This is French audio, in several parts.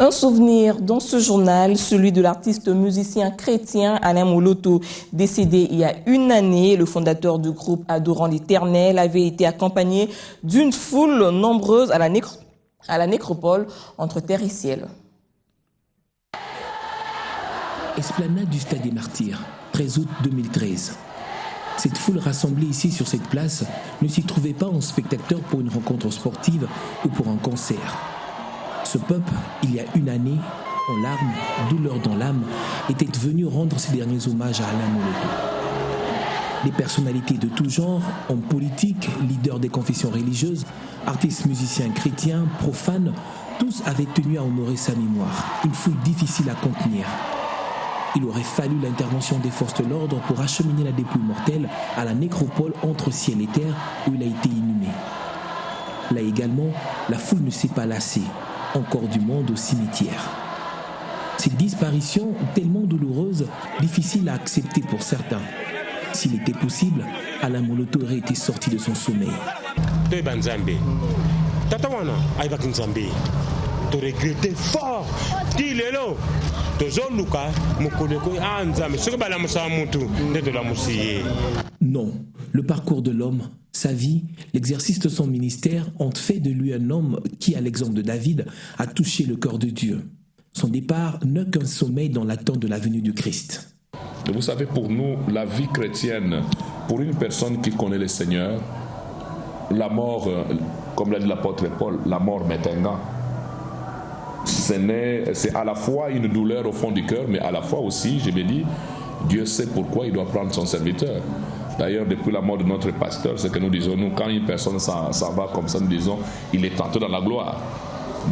Un souvenir dans ce journal, celui de l'artiste musicien chrétien Alain Moloto, décédé il y a une année. Le fondateur du groupe Adorant l'Éternel avait été accompagné d'une foule nombreuse à la nécropole entre terre et ciel. Esplanade du Stade des Martyrs, 13 août 2013. Cette foule rassemblée ici sur cette place ne s'y trouvait pas en spectateur pour une rencontre sportive ou pour un concert. Ce peuple, il y a une année, en larmes, douleur dans l'âme, était venu rendre ses derniers hommages à Alain Moloto. Des personnalités de tout genre, hommes politiques, leaders des confessions religieuses, artistes musiciens chrétiens, profanes, tous avaient tenu à honorer sa mémoire. Une foule difficile à contenir. Il aurait fallu l'intervention des forces de l'ordre pour acheminer la dépouille mortelle à la nécropole entre ciel et terre où il a été inhumé. Là également, la foule ne s'est pas lassée. Encore du monde au cimetière. Cette disparition tellement douloureuse, difficile à accepter pour certains. S'il était possible, Alain Moloto aurait été sorti de son sommeil. fort. Non, le parcours de l'homme, sa vie, l'exercice de son ministère ont fait de lui un homme qui, à l'exemple de David, a touché le cœur de Dieu. Son départ n'est qu'un sommeil dans l'attente de la venue du Christ. Vous savez, pour nous, la vie chrétienne, pour une personne qui connaît le Seigneur, la mort, comme l'a dit l'apôtre Paul, la mort m'est un gant. C'est à la fois une douleur au fond du cœur, mais à la fois aussi, je me dis, Dieu sait pourquoi il doit prendre son serviteur. D'ailleurs, depuis la mort de notre pasteur, ce que nous disons, nous, quand une personne s'en va comme ça, nous disons, il est entré dans la gloire.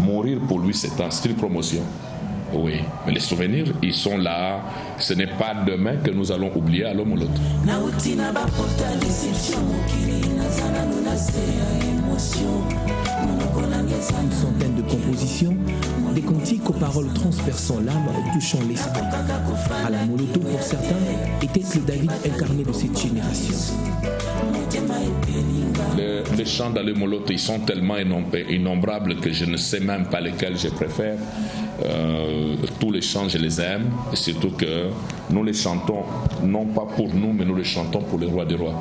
Mourir pour lui, c'est un style promotion. Oui, mais les souvenirs, ils sont là. Ce n'est pas demain que nous allons oublier à l'homme ou l'autre. Une centaine de compositions, des cantiques aux paroles transperçant l'âme, touchant l'esprit. Alain Moloto, pour certains, était le David incarné de cette génération. Les chants d'Alain Moloto, ils sont tellement innombrables que je ne sais même pas lesquels je préfère. Tous les chants, je les aime. Et surtout que nous les chantons, non pas pour nous, mais nous les chantons pour le roi des rois.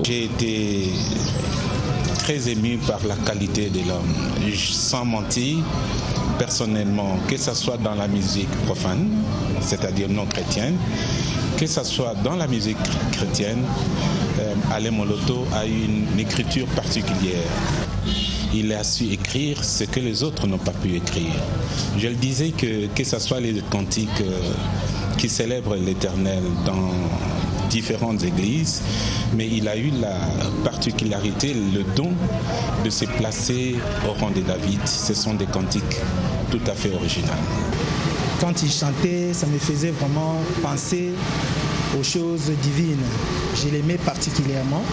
J'ai été très ému par la qualité de l'homme. Sans mentir, personnellement, que ce soit dans la musique profane, c'est-à-dire non chrétienne, que ce soit dans la musique chrétienne, Alain Moloto a une écriture particulière. Il a su écrire ce que les autres n'ont pas pu écrire. Je le disais que ce soit les cantiques qui célèbrent l'Éternel dans différentes églises, mais il a eu la particularité, le don de se placer au rang de David. Ce sont des cantiques tout à fait originales. Quand il chantait, ça me faisait vraiment penser aux choses divines. Je l'aimais particulièrement.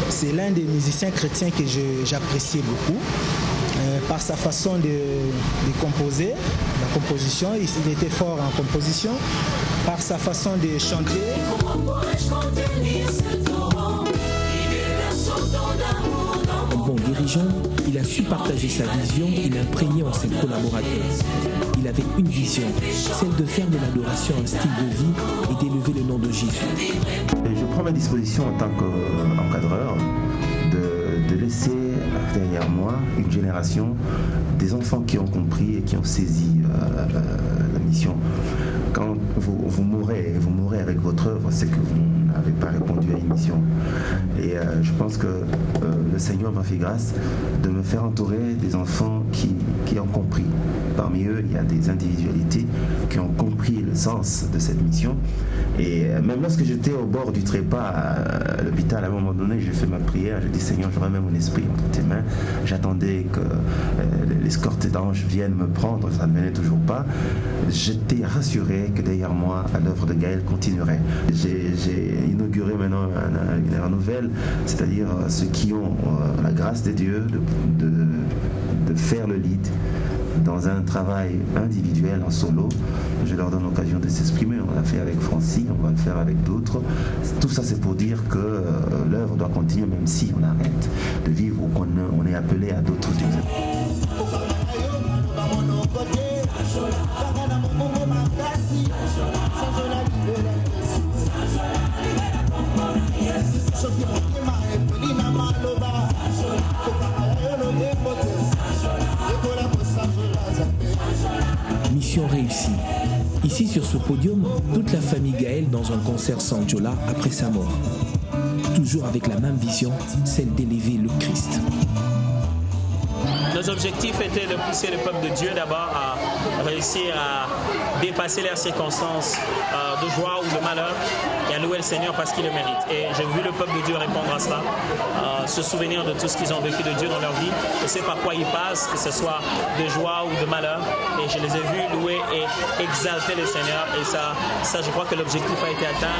C'est l'un des musiciens chrétiens que j'appréciais beaucoup. Par sa façon de composer, la composition, il était fort en composition. Par sa façon de chanter. Un bon dirigeant, il a su partager sa vision et l'imprégner en ses collaborateurs. Il avait une vision, celle de faire de l'adoration un style de vie et d'élever le nom de Jésus. Je prends ma disposition en tant qu'encadreur de laisser derrière moi une génération des enfants qui ont compris et qui ont saisi la mission. Quand vous mourrez avec votre œuvre, c'est que vous n'avez pas répondu à une mission. Et je pense que le Seigneur m'a fait grâce de me faire entourer des enfants qui ont compris. Parmi eux, il y a des individualités qui ont compris le sens de cette mission. Et même lorsque j'étais au bord du trépas à l'hôpital, à un moment donné, j'ai fait ma prière. J'ai dit, Seigneur, je remets mon esprit entre tes mains. J'attendais que l'escorte d'anges vienne me prendre. Ça ne venait toujours pas. J'étais rassuré que derrière moi, l'œuvre de Gaël continuerait. J'ai inauguré maintenant une ère nouvelle, c'est-à-dire ceux qui ont la grâce de Dieu de faire le lead dans un travail individuel en solo. Je leur donne l'occasion de s'exprimer. On l'a fait avec Francine, on va le faire avec d'autres. Tout ça, c'est pour dire que l'œuvre doit continuer même si on arrête de vivre ou qu'on est appelé à d'autres choses. Mission réussie. Ici, sur ce podium, toute la famille Gaël dans un concert sans Jola après sa mort. Toujours avec la même vision, celle d'élever le Christ. Nos objectifs étaient de pousser le peuple de Dieu d'abord à réussir à dépasser leurs circonstances de joie ou de malheur et à louer le Seigneur parce qu'il le mérite. Et j'ai vu le peuple de Dieu répondre à cela, se souvenir de tout ce qu'ils ont vécu de Dieu dans leur vie, et c'est par quoi ils passent, que ce soit de joie ou de malheur. Et je les ai vus louer et exalter le Seigneur. Et ça je crois que l'objectif a été atteint.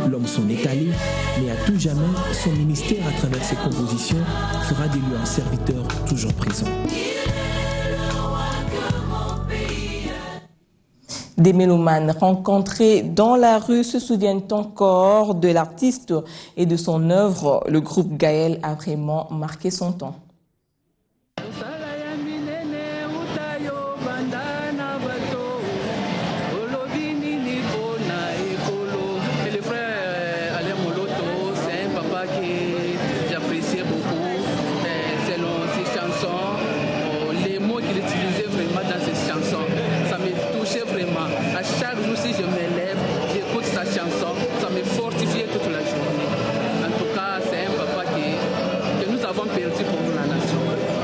L'homme s'en est allé, mais à tout jamais, son ministère à travers ses compositions fera de lui un serviteur toujours présent. Des mélomanes rencontrés dans la rue se souviennent encore de l'artiste et de son œuvre. Le groupe Gaël a vraiment marqué son temps.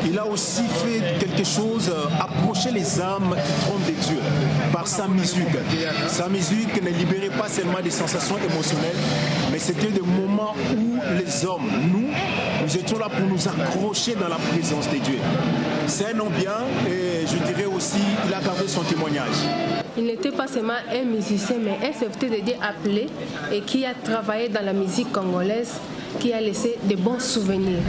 Il a aussi fait quelque chose, approcher les âmes qui trompent de Dieu par sa musique. Sa musique ne libérait pas seulement des sensations émotionnelles, mais c'était des moments où les hommes, nous étions là pour nous accrocher dans la présence de Dieu. C'est un homme bien et je dirais aussi, il a gardé son témoignage. Il n'était pas seulement un musicien, mais un serviteur de Dieu appelé et qui a travaillé dans la musique congolaise, qui a laissé de bons souvenirs.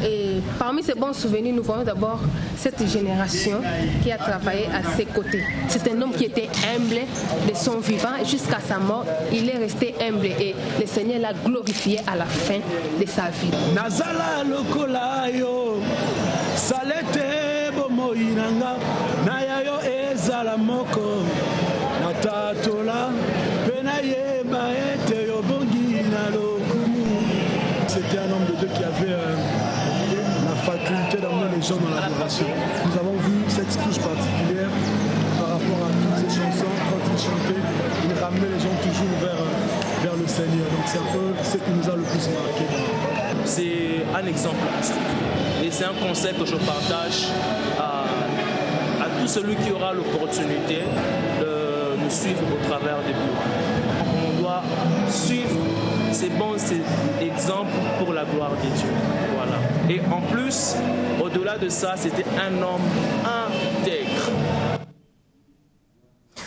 Et parmi ces bons souvenirs, nous voyons d'abord cette génération qui a travaillé à ses côtés. C'est un homme qui était humble de son vivant jusqu'à sa mort. Il est resté humble et le Seigneur l'a glorifié à la fin de sa vie. Nazala lokolayo salete bomoinanga nayayo ezala moko natatola penaye baete yobongi na lokumu. C'était un homme de Dieu qui avait la faculté d'amener les gens dans l'adoration. Nous avons vu cette touche particulière par rapport à toutes ces chansons. Quand il chantait, il ramenait les gens toujours vers le Seigneur. Donc c'est un peu ce qui nous a le plus marqué. C'est un exemple et c'est un conseil que je partage à tout celui qui aura l'opportunité de nous suivre au travers des bureaux. On doit suivre ces bons exemples pour la gloire de Dieu. Voilà. Et en plus, au-delà de ça, c'était un homme intègre.